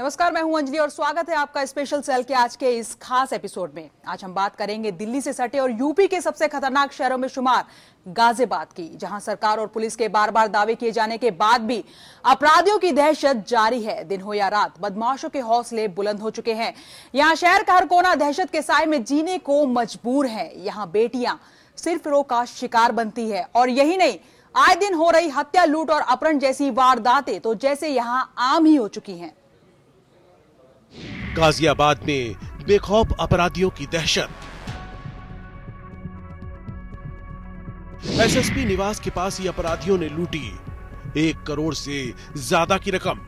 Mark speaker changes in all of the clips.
Speaker 1: नमस्कार, मैं हूं अंजलि और स्वागत है आपका स्पेशल सेल के आज के इस खास एपिसोड में। आज हम बात करेंगे दिल्ली से सटे और यूपी के सबसे खतरनाक शहरों में शुमार गाजियाबाद की, जहां सरकार और पुलिस के बार बार दावे किए जाने के बाद भी अपराधियों की दहशत जारी है। दिन हो या रात, बदमाशों के हौसले बुलंद हो चुके हैं। यहाँ शहर का हर कोना दहशत के साए में जीने को मजबूर है। यहाँ बेटियां सिरफिरों का शिकार बनती है और यही नहीं, आए दिन हो रही हत्या, लूट और अपहरण जैसी वारदातें तो जैसे यहाँ आम ही हो चुकी हैं।
Speaker 2: गाजियाबाद में बेखौफ अपराधियों की दहशत। एसएसपी निवास के पास ही अपराधियों ने लूटी 1 करोड़ से ज्यादा की रकम।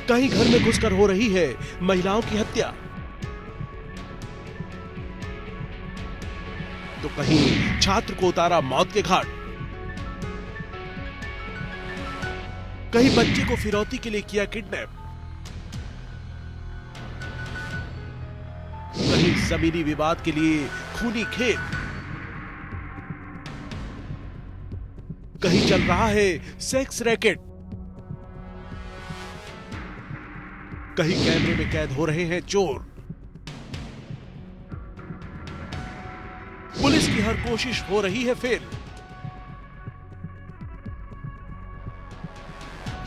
Speaker 2: कहीं घर में घुसकर हो रही है महिलाओं की हत्या, तो कहीं छात्र को उतारा मौत के घाट, कहीं बच्चे को फिरौती के लिए किया किडनैप, कहीं जमीनी विवाद के लिए खूनी खेल, कहीं चल रहा है सेक्स रैकेट, कहीं कैमरे में कैद हो रहे हैं चोर। पुलिस की हर कोशिश हो रही है फेल।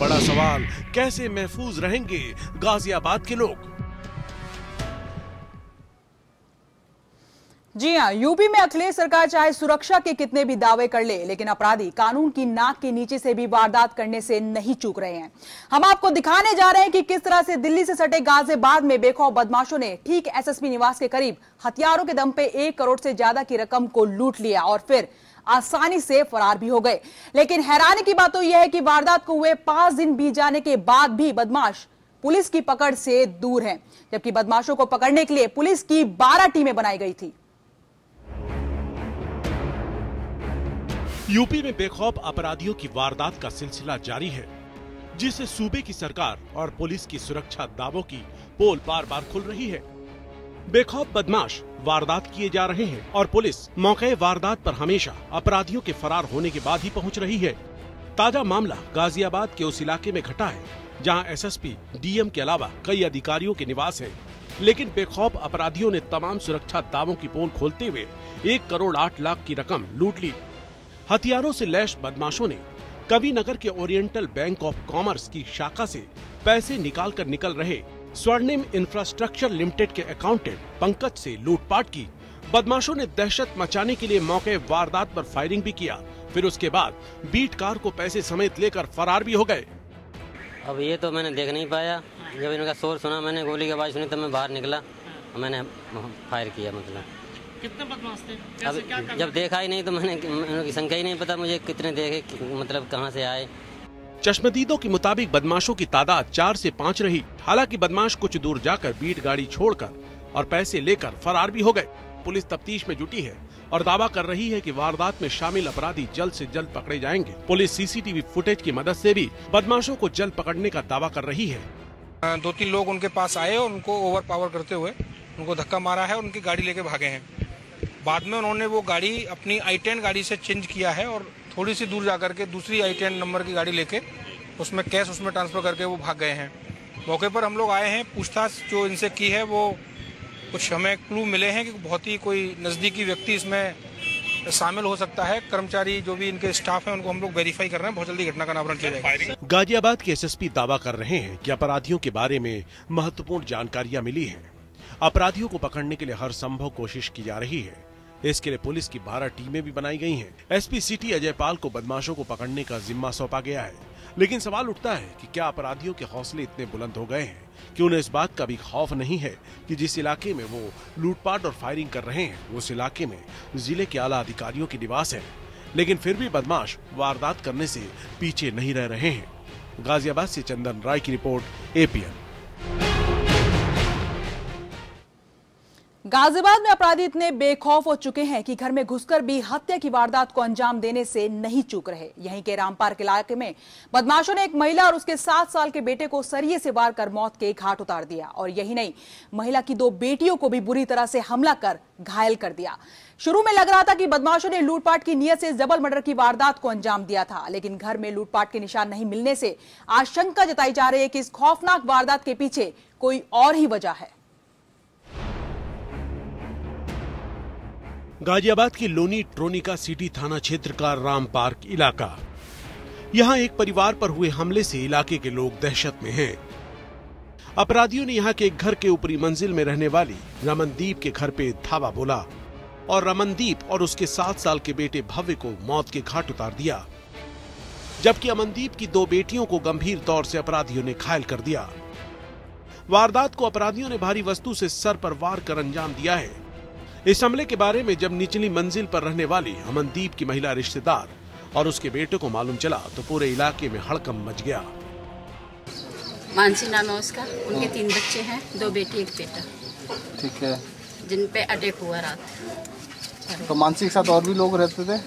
Speaker 2: बड़ा सवाल, कैसे महफूज रहेंगे गाजियाबाद के लोग?
Speaker 1: जी हां, यूपी में अखिलेश सरकार चाहे सुरक्षा के कितने भी दावे कर ले, लेकिन अपराधी कानून की नाक के नीचे से भी वारदात करने से नहीं चूक रहे हैं। हम आपको दिखाने जा रहे हैं कि किस तरह से दिल्ली से सटे गाजियाबाद में बेखौफ बदमाशों ने ठीक एसएसपी निवास के करीब हथियारों के दम पे 1 करोड़ से ज्यादा की रकम को लूट लिया और फिर आसानी से फरार भी हो गए। लेकिन हैरानी की बात तो यह है कि वारदात को हुए 5 दिन बीत जाने के बाद भी बदमाश पुलिस की पकड़ से दूर हैं, जबकि बदमाशों को पकड़ने के लिए पुलिस की 12 टीमें बनाई गई थी।
Speaker 2: यूपी में बेखौफ अपराधियों की वारदात का सिलसिला जारी है, जिससे सूबे की सरकार और पुलिस की सुरक्षा दावों की पोल बार बार खुल रही है। बेखौफ बदमाश वारदात किए जा रहे हैं और पुलिस मौके वारदात पर हमेशा अपराधियों के फरार होने के बाद ही पहुंच रही है। ताजा मामला गाजियाबाद के उस इलाके में घटा है, जहां एसएसपी, डीएम के अलावा कई अधिकारियों के निवास है। लेकिन बेखौफ अपराधियों ने तमाम सुरक्षा दावों की पोल खोलते हुए 1 करोड़ 8 लाख की रकम लूट ली। हथियारों से लैस बदमाशों ने कवि नगर के ओरिएंटल बैंक ऑफ कॉमर्स की शाखा से पैसे निकाल कर निकल रहे स्वर्णिम इंफ्रास्ट्रक्चर लिमिटेड के अकाउंटेंट पंकज से लूटपाट की। बदमाशों ने दहशत मचाने के लिए मौके वारदात पर फायरिंग भी किया, फिर उसके बाद बीट कार को पैसे समेत लेकर फरार भी हो गए।
Speaker 3: अब ये तो मैंने देख नहीं पाया, जब इनका शोर सुना, मैंने गोली की आवाज सुनी तब मैं बाहर निकला, मैंने फायर किया। मतलब
Speaker 4: कितने बदमाश थे?
Speaker 3: अब जब देखा ही नहीं तो मैंने उनकी संख्या ही नहीं पता मुझे कितने देखे, मतलब कहाँ से आए।
Speaker 2: चश्मदीदों के मुताबिक बदमाशों की तादाद 4 से 5 रही। हालांकि बदमाश कुछ दूर जाकर बीट गाड़ी छोड़कर और पैसे लेकर फरार भी हो गए। पुलिस तफ्तीश में जुटी है और दावा कर रही है कि वारदात में शामिल अपराधी जल्द से जल्द पकड़े जाएंगे। पुलिस सीसीटीवी फुटेज की मदद से भी बदमाशों को जल्द पकड़ने का दावा कर रही है।
Speaker 5: 2-3 लोग उनके पास आए और उनको ओवर पावर करते हुए उनको धक्का मारा है और उनकी गाड़ी लेके भागे हैं। बाद में उन्होंने वो गाड़ी अपनी i10 गाड़ी से चेंज किया है और थोड़ी सी दूर जाकर के दूसरी i10 नंबर की गाड़ी लेके उसमें कैश उसमें ट्रांसफर करके वो भाग गए हैं। मौके पर हम लोग आए हैं, पूछताछ जो इनसे की है वो कुछ हमें क्लू मिले हैं कि बहुत ही कोई नज़दीकी व्यक्ति इसमें शामिल हो सकता है। कर्मचारी जो भी इनके स्टाफ हैं उनको हम लोग वेरीफाई कर रहे हैं, बहुत जल्दी घटना का अनावरण किया जाएगा।
Speaker 2: गाजियाबाद के एसएसपी दावा कर रहे हैं कि अपराधियों के बारे में महत्वपूर्ण जानकारियां मिली है। अपराधियों को पकड़ने के लिए हर संभव कोशिश की जा रही है। इसके लिए पुलिस की 12 टीमें भी बनाई गई हैं। एसपी सिटी अजय पाल को बदमाशों को पकड़ने का जिम्मा सौंपा गया है। लेकिन सवाल उठता है कि क्या अपराधियों के हौसले इतने बुलंद हो गए हैं कि उन्हें इस बात का भी खौफ नहीं है कि जिस इलाके में वो लूटपाट और फायरिंग कर रहे हैं उस इलाके में जिले के आला अधिकारियों की निवास है। लेकिन फिर भी बदमाश वारदात करने से पीछे नहीं रह रहे हैं। गाजियाबाद से चंदन राय की रिपोर्ट, एपीएन।
Speaker 1: गाजियाबाद में अपराधी इतने बेखौफ हो चुके हैं कि घर में घुसकर भी हत्या की वारदात को अंजाम देने से नहीं चूक रहे। यहीं के राम पार्क इलाके में बदमाशों ने एक महिला और उसके 7 साल के बेटे को सरिये से वार कर मौत के घाट उतार दिया। और यही नहीं, महिला की 2 बेटियों को भी बुरी तरह से हमला कर घायल कर दिया। शुरू में लग रहा था कि बदमाशों ने लूटपाट की नीयत से डबल मर्डर की वारदात को अंजाम दिया था, लेकिन घर में लूटपाट के निशान नहीं मिलने से आशंका जताई जा रही है कि इस खौफनाक वारदात के पीछे कोई और ही वजह है।
Speaker 2: गाजियाबाद की लोनी ट्रोनिका सिटी थाना क्षेत्र का राम पार्क इलाका। यहां एक परिवार पर हुए हमले से इलाके के लोग दहशत में हैं। अपराधियों ने यहां के एक घर के ऊपरी मंजिल में रहने वाली रमनदीप के घर पे धावा बोला और रमनदीप और उसके 7 साल के बेटे भव्य को मौत के घाट उतार दिया, जबकि अमनदीप की 2 बेटियों को गंभीर तौर से अपराधियों ने घायल कर दिया। वारदात को अपराधियों ने भारी वस्तु से सर पर वार कर अंजाम दिया है। इस हमले के बारे में जब निचली मंजिल पर रहने वाली अमनदीप की महिला रिश्तेदार और उसके बेटे को मालूम चला तो पूरे इलाके में हड़कंप मच गया।
Speaker 4: मानसी नाम है उसका, उनके 3 बच्चे हैं, 2 बेटी 1 बेटा।
Speaker 6: ठीक है।
Speaker 4: जिन पे अटैक हुआ रात।
Speaker 6: तो मानसी के साथ और भी लोग रहते थे?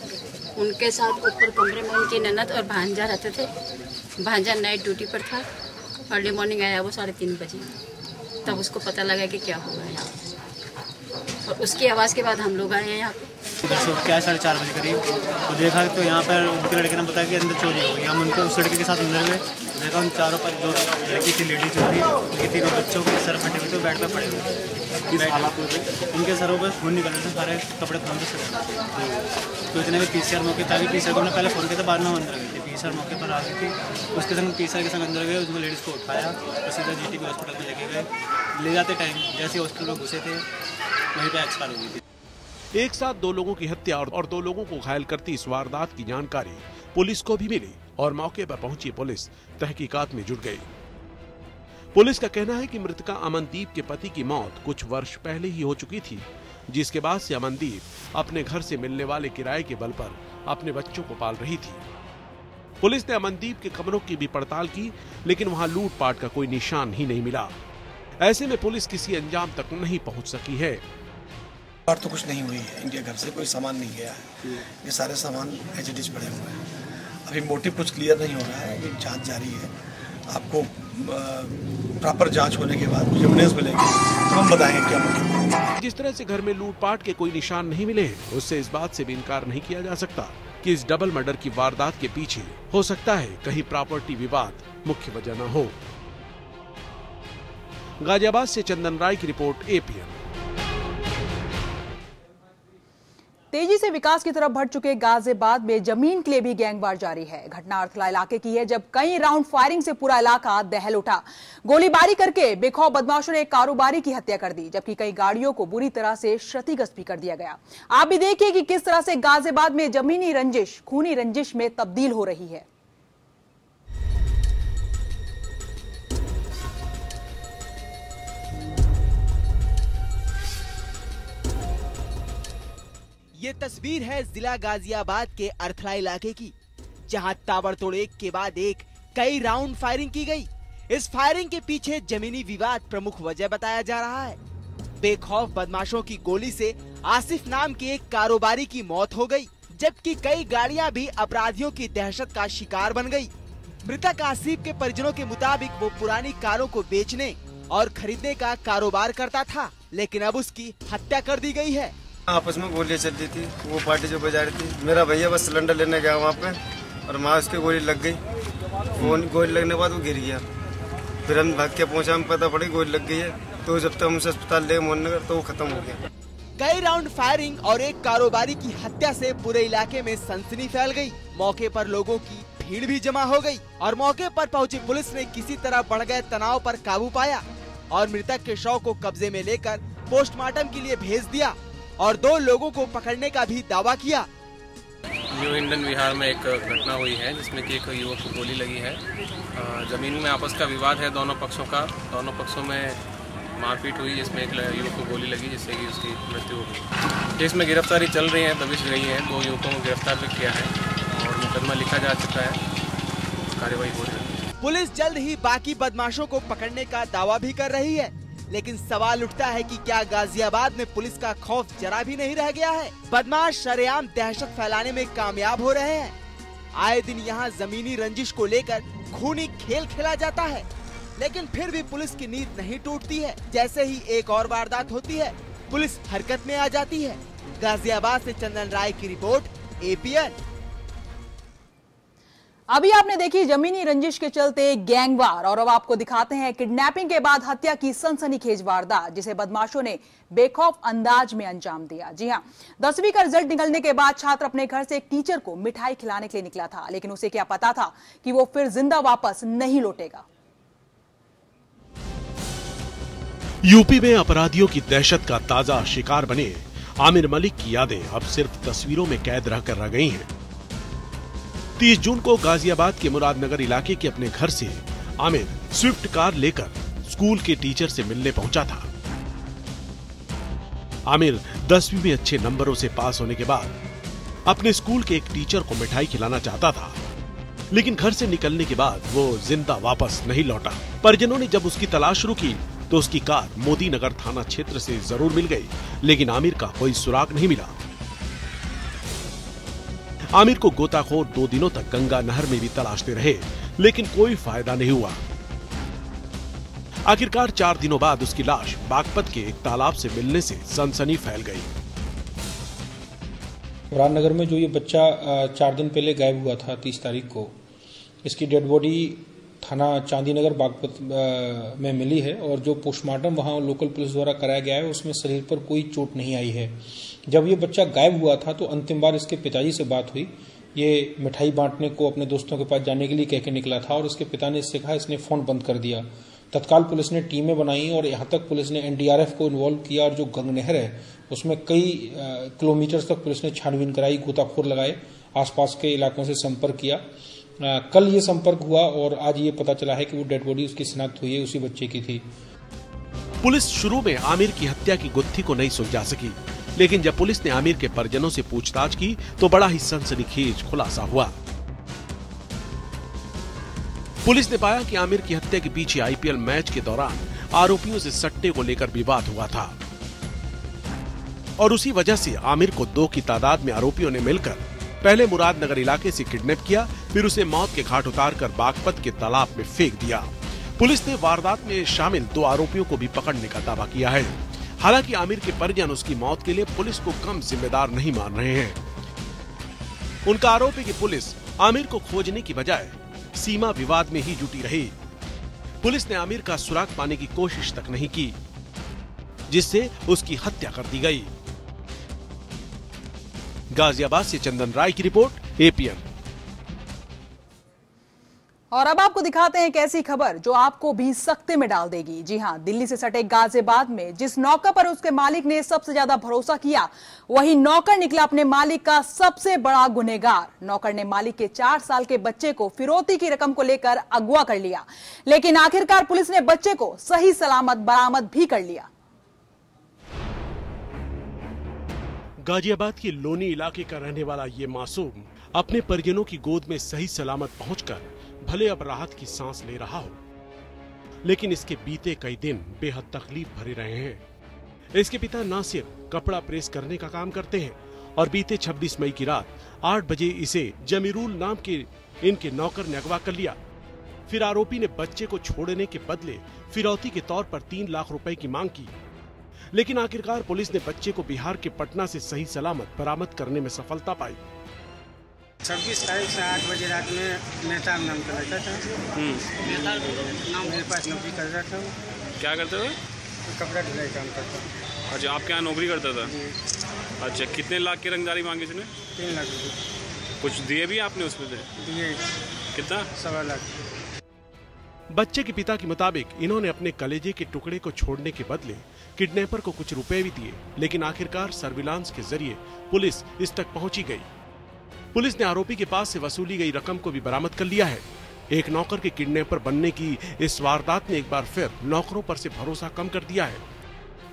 Speaker 4: उनके साथ ऊपर कमरे में उनकी ननद और भांजा रहते थे। भांजा नाइट ड्यूटी पर था। अर्ली मॉर्निंग आया वो 3:30 बजे, तब उसको पता लगा कि क्या हुआ है। और उसकी आवाज़ के बाद हम लोग आए हैं यहाँ पे।
Speaker 7: क्या 4:30 बजे करीब तो देखा तो यहाँ पर उनके लड़के ने बताया कि अंदर चोरी हो गई। हम उनको उस लड़के के साथ अंदर गए, देखा उन चारों पर जो लड़की थी, लेडीज थी, उनके 3 बच्चों के सर फटे हुए थे, बेड पर पड़े हुए थे। उनके सरों पर खून निकल रहे थे, सारे कपड़े खून से सड़े। तो इतने में PCR मौके था, PCR को हमने पहले फ़ोन किया था, बाद में अंदर गए थे। PCR मौके पर आ गई थी, उसके संग PCR के संग अंदर गए, उसको लेडीज़ को उठाया और सीधा GTB हॉस्पिटल में लेके गए। ले जाते टाइम जैसे हॉस्पिटल में घुसे थे वहीं पर एक्सपायर हो गई थी।
Speaker 2: एक साथ 2 लोगों की हत्या और 2 लोगों को घायल करती इस वारदात की जानकारी पुलिस को भी मिली और मौके पर पहुंची पुलिस तहकीकात में जुट गई। पुलिस का कहना है कि मृतका अमनदीप के पति की मौत कुछ वर्ष पहले ही हो चुकी थी, जिसके बाद से अमनदीप अपने घर से मिलने वाले किराए के बल पर अपने बच्चों को पाल रही थी। पुलिस ने अमनदीप के कमरों की भी पड़ताल की, लेकिन वहां लूटपाट का कोई निशान ही नहीं मिला। ऐसे में पुलिस किसी अंजाम तक नहीं पहुंच सकी है।
Speaker 8: और तो कुछ नहीं हुई है, इनके घर से कोई सामान नहीं गया है। ये सारे सामान एज इट इज पड़े हुए हैं। अभी मोटिव कुछ क्लियर नहीं हो रहा है, अभी जांच जारी है। आपको प्रॉपर जांच होने के बाद एविडेंस मिलेंगे तो हम बताएंगे क्या मोटिव।
Speaker 2: जिस तरह से घर में लूटपाट के कोई निशान नहीं मिले हैं, उससे इस बात से भी इनकार नहीं किया जा सकता कि इस डबल मर्डर की वारदात के पीछे हो सकता है कहीं प्रॉपर्टी विवाद मुख्य वजह न हो। गाजियाबाद से चंदन राय की रिपोर्ट, APN।
Speaker 1: तेजी से विकास की तरफ बढ़ चुके गाजियाबाद में जमीन के लिए भी गैंगवार जारी है। घटना अर्थला इलाके की है, जब कई राउंड फायरिंग से पूरा इलाका दहल उठा। गोलीबारी करके बेखौफ बदमाशों ने एक कारोबारी की हत्या कर दी, जबकि कई गाड़ियों को बुरी तरह से क्षतिग्रस्त भी कर दिया गया। आप भी देखिए कि किस तरह से गाजियाबाद में जमीनी रंजिश खूनी रंजिश में तब्दील हो रही है।
Speaker 9: ये तस्वीर है जिला गाजियाबाद के अर्थला इलाके की, जहां ताबड़तोड़ एक के बाद एक कई राउंड फायरिंग की गई। इस फायरिंग के पीछे जमीनी विवाद प्रमुख वजह बताया जा रहा है। बेखौफ बदमाशों की गोली से आसिफ नाम के एक कारोबारी की मौत हो गई, जबकि कई गाड़ियां भी अपराधियों की दहशत का शिकार बन गई। मृतक आसिफ के परिजनों के मुताबिक वो पुरानी कारों को बेचने और खरीदने का कारोबार करता था, लेकिन अब उसकी हत्या कर दी गई है।
Speaker 10: आपस में गोलियां चल रही थी, वो पार्टी जो बजा रही थी। मेरा भैया बस सिलेंडर लेने गया वहाँ पे और माँ उसके गोली लग गई। गोली लगने के बाद वो गिर गया। फिर हम भाग के पहुँचा, हमें पता पड़ी गोली लग गई है। तो जब तक हम उसे अस्पताल ले मोहननगर तो वो खत्म हो गया।
Speaker 9: कई राउंड फायरिंग और एक कारोबारी की हत्या से पूरे इलाके में सनसनी फैल गई। मौके पर लोगों की भीड़ भी जमा हो गई और मौके पर पहुंची पुलिस ने किसी तरह बढ़ गए तनाव पर काबू पाया और मृतक के शव को कब्जे में लेकर पोस्टमार्टम के लिए भेज दिया और 2 लोगों को पकड़ने का भी दावा किया।
Speaker 11: न्यू इंडियन विहार में एक घटना हुई है, जिसमें कि एक युवक को गोली लगी है। जमीन में आपस का विवाद है दोनों पक्षों का। दोनों पक्षों में मारपीट हुई, जिसमें एक युवक को गोली लगी, जिससे कि उसकी मृत्यु हो गई। केस में गिरफ्तारी चल रही है, दबिश गई है। 2 युवकों को गिरफ्तार भी किया है और मुकदमा लिखा जा चुका है, कार्रवाई हो रही है।
Speaker 9: पुलिस जल्द ही बाकी बदमाशों को पकड़ने का दावा भी कर रही है। लेकिन सवाल उठता है कि क्या गाजियाबाद में पुलिस का खौफ जरा भी नहीं रह गया है? बदमाश शरेआम दहशत फैलाने में कामयाब हो रहे हैं। आए दिन यहाँ जमीनी रंजिश को लेकर खूनी खेल खेला जाता है, लेकिन फिर भी पुलिस की नींद नहीं टूटती है। जैसे ही एक और वारदात होती है, पुलिस हरकत में आ जाती है। गाजियाबाद से चंदन राय की रिपोर्ट, APN।
Speaker 1: अभी आपने देखी जमीनी रंजिश के चलते गैंगवार, और अब आपको दिखाते हैं किडनैपिंग के बाद हत्या की सनसनीखेज वारदात, जिसे बदमाशों ने बेखौफ अंदाज में अंजाम दिया। जी हां, 10वीं का रिजल्ट निकलने के बाद छात्र अपने घर से एक टीचर को मिठाई खिलाने के लिए निकला था, लेकिन उसे क्या पता था कि वो फिर जिंदा वापस नहीं लौटेगा।
Speaker 2: यूपी में अपराधियों की दहशत का ताजा शिकार बने आमिर मलिक की यादें अब सिर्फ तस्वीरों में कैद रहकर रह गई हैं। 30 जून को गाजियाबाद के मुरादनगर इलाके के अपने घर से आमिर स्विफ्ट कार लेकर स्कूल के टीचर से मिलने पहुंचा था। आमिर 10वीं में अच्छे नंबरों से पास होने के बाद अपने स्कूल के एक टीचर को मिठाई खिलाना चाहता था, लेकिन घर से निकलने के बाद वो जिंदा वापस नहीं लौटा। परिजनों ने जब उसकी तलाश शुरू की तो उसकी कार मोदी नगर थाना क्षेत्र से जरूर मिल गई, लेकिन आमिर का कोई सुराग नहीं मिला। आमिर को गोताखोर 2 दिनों तक गंगा नहर में भी तलाशते रहे, लेकिन कोई फायदा नहीं हुआ। आखिरकार 4 दिनों बाद उसकी लाश बागपत के एक तालाब से मिलने से सनसनी फैल गई।
Speaker 5: मुरादनगर में जो ये बच्चा 4 दिन पहले गायब हुआ था 30 तारीख को, इसकी डेड बॉडी थाना चांदीनगर बागपत में मिली है, और जो पोस्टमार्टम वहां लोकल पुलिस द्वारा कराया गया है उसमें शरीर पर कोई चोट नहीं आई है। जब ये बच्चा गायब हुआ था तो अंतिम बार इसके पिताजी से बात हुई। ये मिठाई बांटने को अपने दोस्तों के पास जाने के लिए कह के निकला था, और इसके पिता ने इससे कहा, इसने फोन बंद कर दिया। तत्काल पुलिस ने टीमें बनाई और यहाँ तक पुलिस ने NDRF को इन्वॉल्व किया, और जो गंग नहर है उसमें कई किलोमीटर तक पुलिस ने छानबीन कराई, गोताखोर लगाए, आसपास के इलाकों से संपर्क किया। कल ये संपर्क हुआ और आज ये पता चला है कि वो डेड बॉडी उसकी शिनाख्त हुई है, उसी बच्चे की थी।
Speaker 2: पुलिस शुरू में आमिर की हत्या की गुत्थी को नहीं सुलझा सकी, लेकिन जब पुलिस ने आमिर के परिजनों से पूछताछ की तो बड़ा ही सनसनीखेज खुलासा हुआ। पुलिस ने पाया कि आमिर की हत्या के पीछे IPL मैच के दौरान आरोपियों से सट्टे को लेकर विवाद हुआ था, और उसी वजह से आमिर को 2 की तादाद में आरोपियों ने मिलकर पहले मुरादनगर इलाके से किडनैप किया, फिर उसे मौत के घाट उतारकर बागपत के तालाब में फेंक दिया। पुलिस ने वारदात में शामिल 2 आरोपियों को भी पकड़ने का दावा किया है। हालांकि आमिर के परिजन उसकी मौत के लिए पुलिस को कम जिम्मेदार नहीं मान रहे हैं। उनका आरोप है कि पुलिस आमिर को खोजने की बजाय सीमा विवाद में ही जुटी रही। पुलिस ने आमिर का सुराग पाने की कोशिश तक नहीं की, जिससे उसकी हत्या कर दी गई। गाजियाबाद से चंदन राय की रिपोर्ट, APN।
Speaker 1: और अब आपको दिखाते हैं एक ऐसी खबर जो आपको भी सख्ते में डाल देगी। जी हां, दिल्ली से सटे गाजियाबाद में जिस नौकर पर उसके मालिक ने सबसे ज्यादा भरोसा किया, वही नौकर निकला अपने मालिक का सबसे बड़ा गुनहगार। नौकर ने मालिक के 4 साल के बच्चे को फिरौती की रकम को लेकर अगवा कर लिया, लेकिन आखिरकार पुलिस ने बच्चे को सही सलामत बरामद भी कर लिया।
Speaker 2: गाजियाबाद के लोनी इलाके का रहने वाला ये मासूम अपने परिजनों की गोद में सही सलामत पहुंचकर भले अब राहत की सांस ले रहा हो, लेकिन इसके बीते कई दिन बेहद तकलीफ भरे रहे हैं। इसके पिता नासिर कपड़ा प्रेस करने का काम करते हैं, और बीते 26 मई की रात 8 बजे इसे जमीरुल नाम के इनके नौकर ने अगवा कर लिया। फिर आरोपी ने बच्चे को छोड़ने के बदले फिरौती के तौर पर 3 लाख रुपए की मांग की, लेकिन आखिरकार पुलिस ने बच्चे को बिहार के पटना से सही सलामत बरामद करने में सफलता पाई।
Speaker 12: 26 तारीख से 8 बजे रात में मेहताब नाम का लड़का था। मेरे पास नौकरी कर रहा था।
Speaker 13: क्या करते थे?
Speaker 12: कपड़ा धुलाई काम करता था।
Speaker 13: अच्छा, आपके यहाँ नौकरी करता था? अच्छा, कितने लाख की रंगदारी मांगी उसने?
Speaker 12: 3 लाख रुपये।
Speaker 13: कुछ दिए भी आपने उसमें से?
Speaker 12: दिए।
Speaker 13: कितना?
Speaker 12: 1.25 लाख।
Speaker 2: बच्चे के पिता के मुताबिक इन्होंने अपने कलेजे के टुकड़े को छोड़ने के बदले किडनैपर को कुछ रुपए भी दिए, लेकिन आखिरकार सर्विलांस के जरिए पुलिस इस तक पहुंची गई। पुलिस ने आरोपी के पास से वसूली गई रकम को भी बरामद कर लिया है। एक नौकर के किडनैपर बनने की इस वारदात ने एक बार फिर नौकरों पर से भरोसा कम कर दिया है।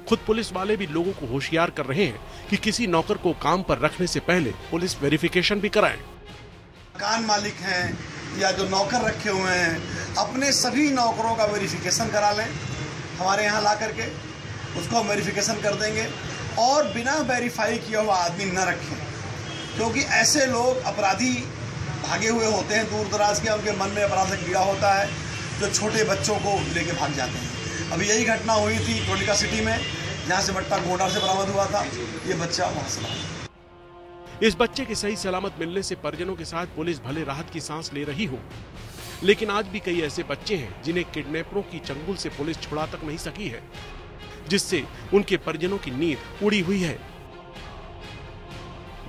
Speaker 2: खुद पुलिस वाले भी लोगों को होशियार कर रहे हैं कि किसी नौकर को काम पर रखने से पहले पुलिस वेरिफिकेशन भी कराए।
Speaker 14: मकान मालिक हैं या जो नौकर रखे हुए हैं, अपने सभी नौकरों का वेरिफिकेशन करा लें। हमारे यहाँ ला करके उसको हम वेरिफिकेशन कर देंगे और बिना वेरीफाई किया हुआ आदमी न रखें, क्योंकि ऐसे लोग अपराधी भागे हुए होते हैं दूर दराज के, उनके मन में अपराध का कीड़ा होता है जो छोटे बच्चों को लेके भाग जाते हैं। अभी यही घटना हुई थी टोलिका सिटी में, जहाँ से बट्टा गोडार से बरामद हुआ था, ये बच्चा वहाँ से बरामद।
Speaker 2: इस बच्चे के सही सलामत मिलने से परिजनों के साथ पुलिस भले राहत की सांस ले रही हो, लेकिन आज भी कई ऐसे बच्चे हैं जिन्हें किडनैपरों की चंगुल से पुलिस छुड़ा तक नहीं सकी है, जिससे उनके परिजनों की नींद उड़ी हुई है।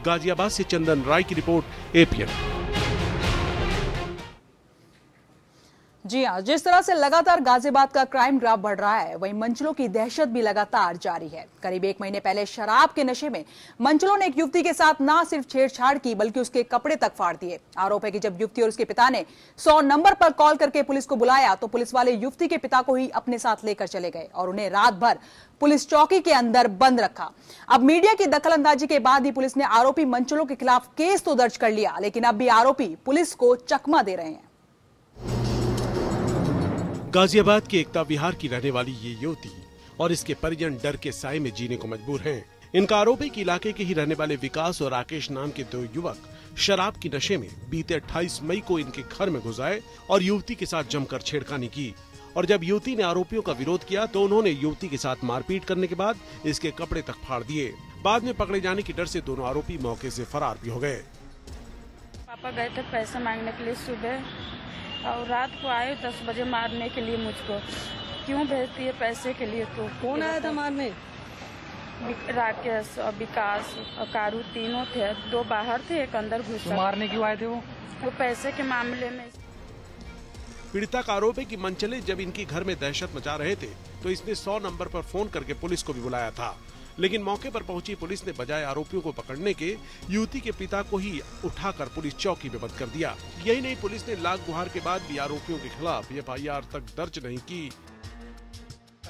Speaker 2: गाजियाबाद से चंदन राय की रिपोर्ट, एपीएन।
Speaker 1: जी हाँ, जिस तरह से लगातार गाजियाबाद का क्राइम ग्राफ बढ़ रहा है, वहीं मंचलों की दहशत भी लगातार जारी है। करीब 1 महीने पहले शराब के नशे में मंचलों ने एक युवती के साथ न सिर्फ छेड़छाड़ की बल्कि उसके कपड़े तक फाड़ दिए। आरोप है कि जब युवती और उसके पिता ने 100 नंबर पर कॉल करके पुलिस को बुलाया तो पुलिस वाले युवती के पिता को ही अपने साथ लेकर चले गए और उन्हें रात भर पुलिस चौकी के अंदर बंद रखा। अब मीडिया की दखलंदाजी के बाद ही पुलिस ने आरोपी मंचलों के खिलाफ केस तो दर्ज कर लिया, लेकिन अब भी आरोपी पुलिस को चकमा दे रहे हैं।
Speaker 2: गाजियाबाद के एकता विहार की रहने वाली ये युवती और इसके परिजन डर के साए में जीने को मजबूर हैं। इनका आरोप है कि इलाके के ही रहने वाले विकास और राकेश नाम के 2 युवक शराब की नशे में बीते 28 मई को इनके घर में घुस आए और युवती के साथ जमकर छेड़खानी की। और जब युवती ने आरोपियों का विरोध किया तो उन्होंने युवती के साथ मारपीट करने के बाद इसके कपड़े तक फाड़ दिए। बाद में पकड़े जाने की डर से दोनों आरोपी मौके से फरार भी हो गए।
Speaker 15: पापा गए थे पैसे मांगने के लिए सुबह, और रात को आए 10 बजे मारने के लिए मुझको। क्यों भेजती है पैसे के लिए? तो
Speaker 16: कौन आया था मारने?
Speaker 15: राकेश और विकास और कारू, तीनों थे। 2 बाहर थे, एक अंदर घुसा।
Speaker 16: तो मारने क्यों आए थे
Speaker 15: वो पैसे के मामले में।
Speaker 2: पीड़िता का आरोप है कि मंचले जब इनके घर में दहशत मचा रहे थे तो इसने 100 नंबर पर फोन करके पुलिस को भी बुलाया था, लेकिन मौके पर पहुंची पुलिस ने बजाय आरोपियों को पकड़ने के युवती के पिता को ही उठाकर पुलिस चौकी में बंद कर दिया। यही नहीं, पुलिस ने लाख गुहार के बाद भी आरोपियों के खिलाफ एफआईआर तक दर्ज नहीं की।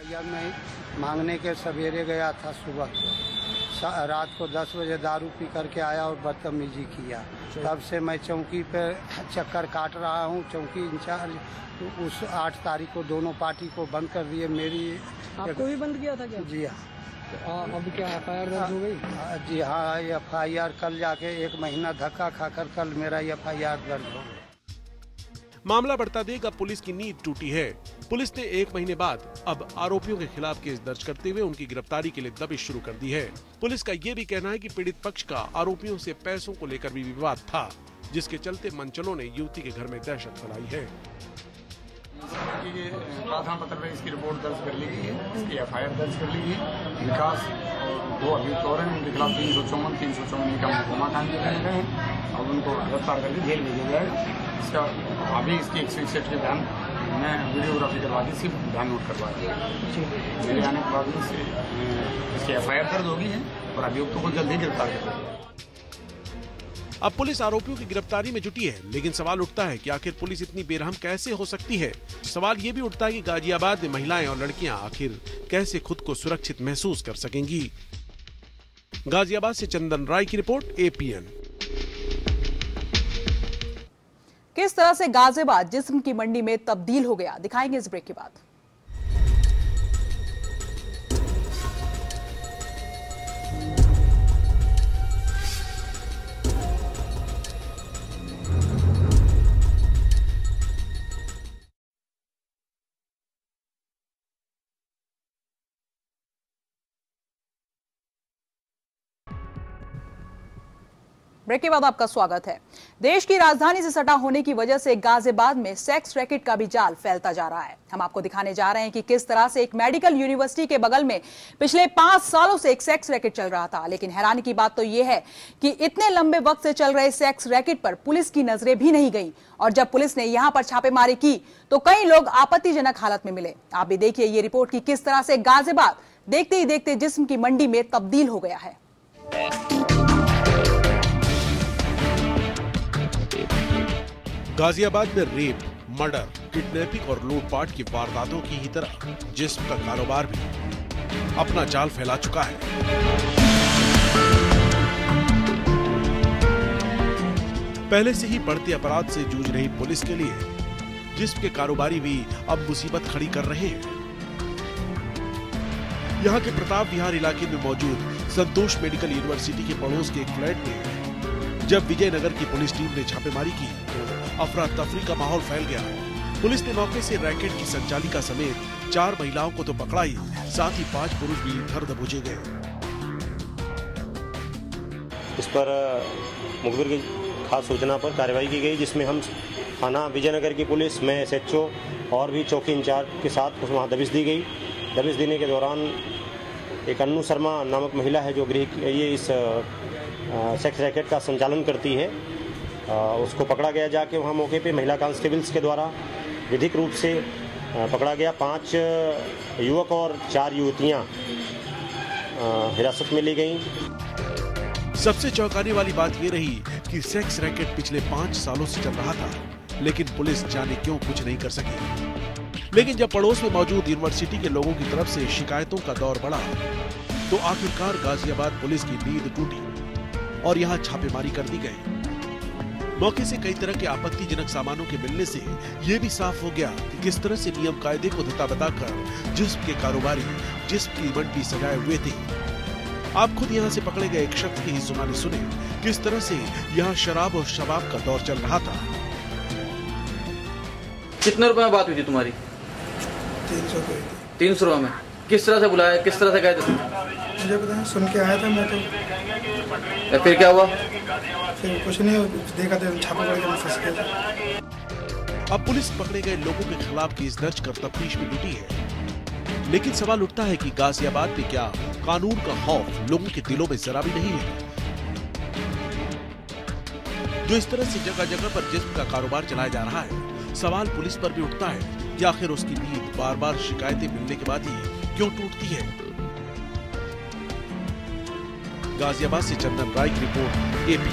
Speaker 17: मैं मांगने के सवेरे गया था, सुबह रात को 10 बजे दारू पी करके आया और बदतमीजी किया। तब से मैं चौकी पे चक्कर काट रहा हूँ। चौकी इंचार्ज उस 8 तारीख को दोनों पार्टी को बंद कर दिए। मेरी
Speaker 16: आपको भी बंद किया था क्या?
Speaker 17: जी हाँ।
Speaker 16: अब क्या एफआईआर दर्ज हो गई?
Speaker 17: जी हाँ, एफआईआर कल जाके 1 महीना धक्का खाकर कल मेरा एफआईआर दर्ज हो गया।
Speaker 2: मामला बढ़ता देख अब पुलिस की नींद टूटी है। पुलिस ने 1 महीने बाद अब आरोपियों के खिलाफ केस दर्ज करते हुए उनकी गिरफ्तारी के लिए दबिश शुरू कर दी है। पुलिस का ये भी कहना है कि पीड़ित पक्ष का आरोपियों से पैसों को लेकर भी विवाद था, जिसके चलते मंचलों ने युवती के घर में दहशत फैलाई है।
Speaker 18: प्रार्थना पत्र में इसकी रिपोर्ट दर्ज कर ली गई है, इसकी एफआईआर दर्ज कर ली गई है। विकास और 2 अभियुक्त और हैं, उनके खिलाफ 354 का मुकदमा कायम किए गए हैं और उनको गिरफ्तार करके जेल भेजा जाएगा। इसका अभी इसकी 161 के ध्यान मैं वीडियोग्राफी करवा दी, सिर्फ ध्यान नोट करवा दिया। मेरे आने के बाद इसकी एफआईआर दर्ज होगी है और अभियुक्तों को जल्द ही गिरफ्तार करेगी।
Speaker 2: अब पुलिस आरोपियों की गिरफ्तारी में जुटी है, लेकिन सवाल उठता है कि आखिर पुलिस इतनी बेरहम कैसे हो सकती है। सवाल ये भी उठता है कि गाजियाबाद में महिलाएं और लड़कियां आखिर कैसे खुद को सुरक्षित महसूस कर सकेंगी। गाजियाबाद से चंदन राय की रिपोर्ट, एपीएन।
Speaker 1: किस तरह से गाजियाबाद जिस्म की मंडी में तब्दील हो गया, दिखाएंगे इस ब्रेक के बाद। ब्रेक के बाद आपका स्वागत है। देश की राजधानी से सटा होने की वजह से गाजियाबाद में सेक्स रैकेट का भी जाल फैलता जा रहा है। हम आपको दिखाने जा रहे हैं कि किस तरह से एक मेडिकल यूनिवर्सिटी के बगल में पिछले 5 सालों से एक सेक्स रैकेट चल रहा था, लेकिन हैरानी की बात तो यह है कि इतने लंबे वक्त से चल रहे सेक्स रैकेट पर पुलिस की नजरें भी नहीं गई और जब पुलिस ने यहां पर छापेमारी की तो कई लोग आपत्तिजनक हालत में मिले। आप भी देखिए ये रिपोर्ट की किस तरह से गाजियाबाद देखते ही देखते जिस्म की मंडी में तब्दील हो गया है।
Speaker 2: गाजियाबाद में रेप, मर्डर, किडनैपिंग और लूटपाट की वारदातों की ही तरह जिस्म का कारोबार भी अपना जाल फैला चुका है। पहले से ही बढ़ते अपराध से जूझ रही पुलिस के लिए जिस्म के कारोबारी भी अब मुसीबत खड़ी कर रहे हैं। यहाँ के प्रताप विहार इलाके में मौजूद संतोष मेडिकल यूनिवर्सिटी के पड़ोस के एक फ्लैट में जब विजयनगर की पुलिस टीम ने छापेमारी की तो अफरा तफरी का माहौल फैल गया। पुलिस ने मौके से रैकेट की संचालिका समेत 4 महिलाओं को तो पकड़ा ही, साथ ही 5 पुरुष भी धर दबोचे गए।
Speaker 19: इस पर मुखबिर की खास सूचना पर कार्रवाई की गई, जिसमें हम थाना विजयनगर की पुलिस में SHO और भी चौकी इंचार्ज के साथ वहाँ दबिश दी गई। दबिश देने के दौरान एक अन्नू शर्मा नामक महिला है जो ये इस सेक्स रैकेट का संचालन करती है, उसको पकड़ा गया। जाके वहाँ मौके पे महिला कांस्टेबल्स के द्वारा विधिक रूप से पकड़ा गया। 5 युवक और 4 युवतियाँ हिरासत में ली गईं।
Speaker 2: सबसे चौंकाने वाली बात ये रही कि सेक्स रैकेट पिछले 5 सालों से चल रहा था, लेकिन पुलिस जाने क्यों कुछ नहीं कर सकी। लेकिन जब पड़ोस में मौजूद यूनिवर्सिटी के लोगों की तरफ से शिकायतों का दौर बढ़ा तो आखिरकार गाजियाबाद पुलिस की नींद टूटी और यहाँ छापेमारी कर दी गई। मौके से कई तरह के आपत्तिजनक सामानों के मिलने से ये भी साफ हो गया कि किस तरह से नियम कायदे को धत्ता बताकर जिस्म के कारोबारी जिस्म की मंडी सजाए हुए थे। आप खुद यहाँ से पकड़े गए एक शख्स की ही जुबानी सुने किस तरह से यहाँ शराब और शबाब का दौर चल रहा था।
Speaker 20: कितने रुपए में बात हुई थी तुम्हारी? 300 रुपए में। किस तरह से बुलाया, किस तरह से गए थे?
Speaker 21: मुझे पता है, सुन के आया था मैं तो।
Speaker 20: फिर क्या हुआ?
Speaker 21: फिर कुछ नहीं, देखा था छापा पड़ गया, फंस गया।
Speaker 2: अब पुलिस पकड़े गए लोगों के खिलाफ केस दर्ज कर तफ्तीश में जुटी है, लेकिन सवाल उठता है कि गाजियाबाद में क्या कानून का खौफ लोगों के दिलों में जरा भी नहीं है? जो इस तरह से जगह जगह पर जिस्म का कारोबार चलाया जा रहा है, सवाल पुलिस पर भी उठता है कि आखिर उसकी नींद बार बार शिकायतें मिलने के बाद ही क्यों टूटती है। गाजियाबाद से चंदन राय की रिपोर्ट, AP।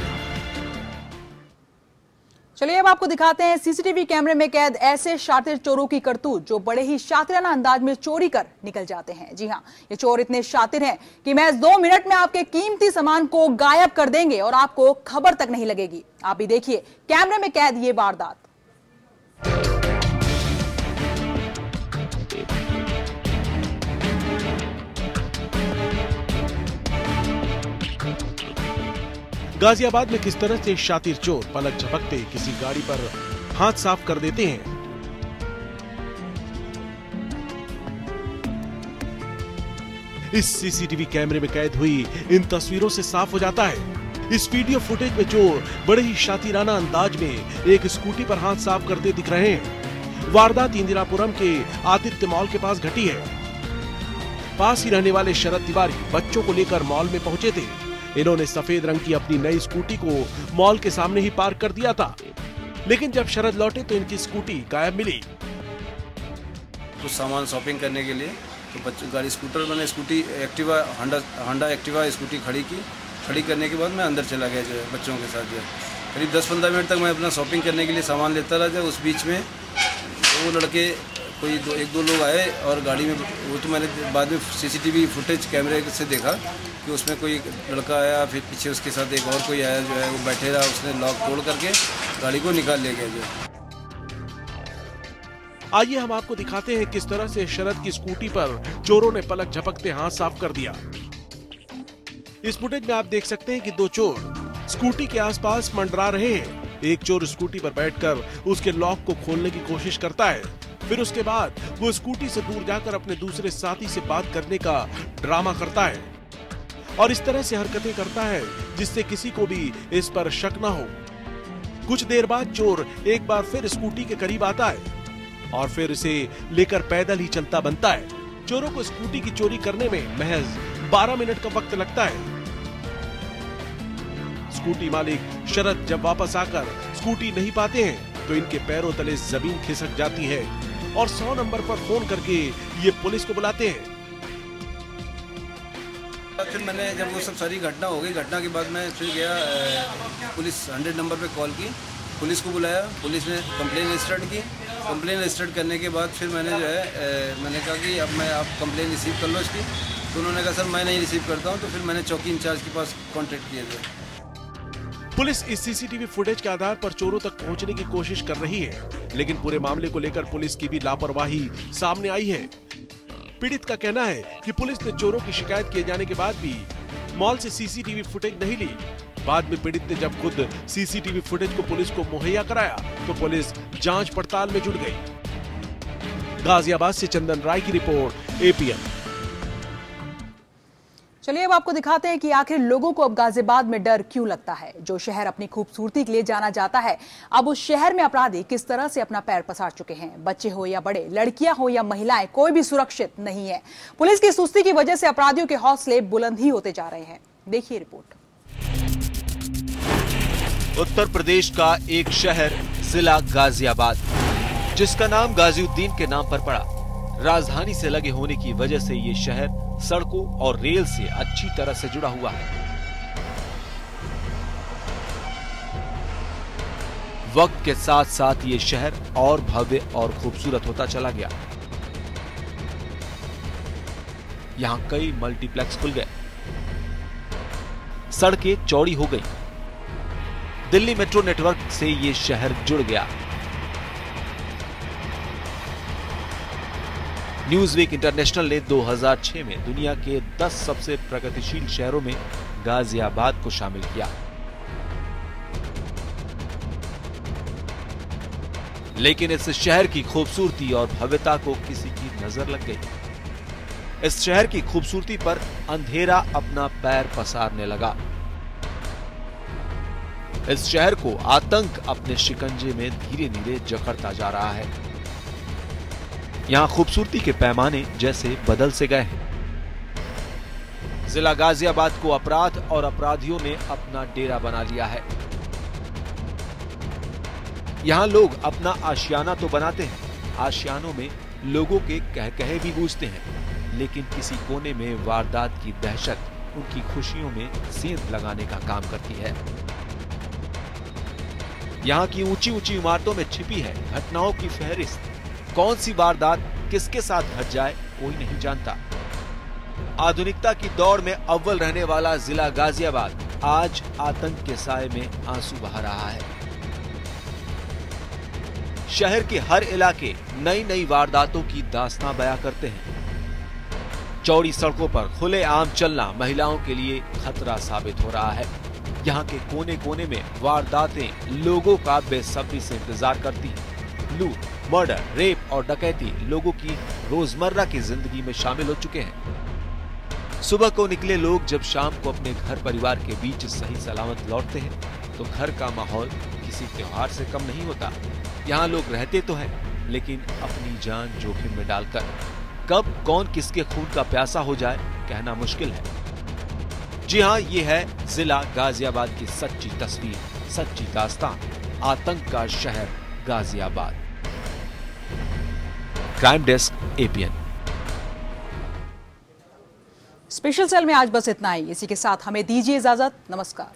Speaker 1: चलिए अब आपको दिखाते हैं सीसीटीवी कैमरे में कैद ऐसे शातिर चोरों की करतूत जो बड़े ही शातिराना अंदाज में चोरी कर निकल जाते हैं। जी हां, ये चोर इतने शातिर हैं कि महज 2 मिनट में आपके कीमती सामान को गायब कर देंगे और आपको खबर तक नहीं लगेगी। आप भी देखिए कैमरे में कैद ये वारदात।
Speaker 2: गाजियाबाद में किस तरह से शातिर चोर पलक झपकते किसी गाड़ी पर हाथ साफ कर देते हैं। इस सीसीटीवी कैमरे में कैद हुई इन तस्वीरों से साफ हो जाता है। इस वीडियो फुटेज में चोर बड़े ही शातिराना अंदाज में एक स्कूटी पर हाथ साफ करते दिख रहे हैं। वारदात इंदिरापुरम के आदित्य मॉल के पास घटी है। पास ही रहने वाले शरद तिवारी बच्चों को लेकर मॉल में पहुंचे थे। इन्होंने सफेद रंग की अपनी नई स्कूटी को मॉल के सामने ही पार्क कर दिया था, लेकिन जब शरद लौटे तो इनकी स्कूटी गायब मिली।
Speaker 22: कुछ सामान शॉपिंग करने के लिए तो बच्चों गाड़ी स्कूटर मैंने scooty Activa Honda Activa scooty खड़ी करने के बाद मैं अंदर चला गया जो है बच्चों के साथ। जो है करीब 10-15 मिनट तक मैं अपना शॉपिंग करने के लिए सामान लेता रहा। जब उस बीच में वो लड़के कोई 1-2 लोग आए और गाड़ी में, वो तो मैंने बाद में सीसीटीवी फुटेज कैमरे से देखा कि उसमें कोई लड़का आया, फिर पीछे उसके साथ एक और कोई आया जो है वो बैठे रहा, उसने लॉक तोड़ करके गाड़ी को निकाल ले गया। जो
Speaker 2: आइए हम आपको दिखाते हैं किस तरह से शरद की स्कूटी पर चोरों ने पलक झपकते हाथ साफ कर दिया। इस फुटेज में आप देख सकते हैं कि 2 चोर स्कूटी के आसपास मंडरा रहे हैं। एक चोर स्कूटी पर बैठकर उसके लॉक को खोलने की कोशिश करता है, फिर उसके बाद वो स्कूटी से दूर जाकर अपने दूसरे साथी से बात करने का ड्रामा करता है और इस तरह से हरकतें करता है जिससे किसी को भी इस पर शक न हो। कुछ देर बाद चोर एक बार फिर स्कूटी के करीब आता है और फिर इसे लेकर पैदल ही चलता बनता है। चोरों को स्कूटी की चोरी करने में महज 12 मिनट का वक्त लगता है। स्कूटी मालिक शरद जब वापस आकर स्कूटी नहीं पाते हैं तो इनके पैरों तले जमीन खिसक जाती है और 100 नंबर पर फोन करके ये पुलिस को बुलाते हैं।
Speaker 22: फिर मैंने जब वो सब सारी घटना हो गई, घटना के बाद मैं फिर गया पुलिस 100 नंबर पे कॉल की, पुलिस को बुलाया, पुलिस ने कंप्लेन रजिस्टर्ड की। कंप्लेन रजिस्टर्ड करने के बाद फिर मैंने जो है मैंने कहा कि अब आप कंप्लेन रिसीव कर लो इसकी। तो उन्होंने कहा सर मैं नहीं रिसीव करता हूँ। तो फिर मैंने चौकी इंचार्ज के पास कॉन्टेक्ट किया था।
Speaker 2: पुलिस इस सीसीटीवी फुटेज के आधार पर चोरों तक पहुंचने की कोशिश कर रही है, लेकिन पूरे मामले को लेकर पुलिस की भी लापरवाही सामने आई है। पीड़ित का कहना है कि पुलिस ने चोरों की शिकायत किए जाने के बाद भी मॉल से सीसीटीवी फुटेज नहीं ली। बाद में पीड़ित ने जब खुद सीसीटीवी फुटेज को पुलिस को मुहैया कराया तो पुलिस जांच पड़ताल में जुट गई। गाजियाबाद से चंदन राय की रिपोर्ट, एपीएन।
Speaker 1: चलिए अब आपको दिखाते हैं कि आखिर लोगों को अब गाजियाबाद में डर क्यों लगता है। जो शहर अपनी खूबसूरती के लिए जाना जाता है, अब उस शहर में अपराधी किस तरह से अपना पैर पसार चुके हैं। बच्चे हो या बड़े, लड़कियां हो या महिलाएं, कोई भी सुरक्षित नहीं है। पुलिस की सुस्ती की वजह से अपराधियों के हौसले बुलंद ही होते जा रहे हैं। देखिए रिपोर्ट।
Speaker 3: उत्तर प्रदेश का एक शहर जिला गाजियाबाद, जिसका नाम गाजिउद्दीन के नाम पर पड़ा। राजधानी से लगे होने की वजह से ये शहर सड़कों और रेल से अच्छी तरह से जुड़ा हुआ है। वक्त के साथ साथ ये शहर और भव्य और खूबसूरत होता चला गया। यहां कई मल्टीप्लेक्स खुल गए, सड़कें चौड़ी हो गई, दिल्ली मेट्रो नेटवर्क से ये शहर जुड़ गया। न्यूज़वीक इंटरनेशनल ने 2006 में दुनिया के 10 सबसे प्रगतिशील शहरों में गाजियाबाद को शामिल किया। लेकिन इस शहर की खूबसूरती और भव्यता को किसी की नजर लग गई। इस शहर की खूबसूरती पर अंधेरा अपना पैर पसारने लगा। इस शहर को आतंक अपने शिकंजे में धीरे धीरे जकड़ता जा रहा है। यहां खूबसूरती के पैमाने जैसे बदल से गए हैं। जिला गाजियाबाद को अपराध और अपराधियों ने अपना डेरा बना लिया है। यहां लोग अपना आशियाना तो बनाते हैं, आशियानों में लोगों के कहे भी गूंजते हैं, लेकिन किसी कोने में वारदात की दहशत उनकी खुशियों में सेंध लगाने का काम करती है। यहां की ऊंची ऊंची इमारतों में छिपी है घटनाओं की फहरिस्त। कौन सी वारदात किसके साथ घट जाए कोई नहीं जानता। आधुनिकता की दौड़ में अव्वल रहने वाला जिला गाजियाबाद आज आतंक के साए में आंसू बहा रहा है। शहर के हर इलाके नई नई वारदातों की दास्तां बयां करते हैं। चौड़ी सड़कों पर खुलेआम चलना महिलाओं के लिए खतरा साबित हो रहा है। यहाँ के कोने कोने में वारदातें लोगों का बेसब्री से इंतजार करती हैं। लूट, मर्डर, रेप और डकैती लोगों की रोजमर्रा की जिंदगी में शामिल हो चुके हैं। सुबह को निकले लोग जब शाम को अपने घर परिवार के बीच सही सलामत लौटते हैं तो घर का माहौल किसी त्योहार से कम नहीं होता। यहाँ लोग रहते तो हैं, लेकिन अपनी जान जोखिम में डालकर। कब कौन किसके खून का प्यासा हो जाए कहना मुश्किल है। जी हाँ, ये है जिला गाजियाबाद की सच्ची तस्वीर, सच्ची दास्तान। आतंक का शहर Ghaziabad. Crime desk, APN.
Speaker 1: Special cell में आज बस इतना ही। इसी के साथ हमें दीजिए इजाजत। नमस्कार।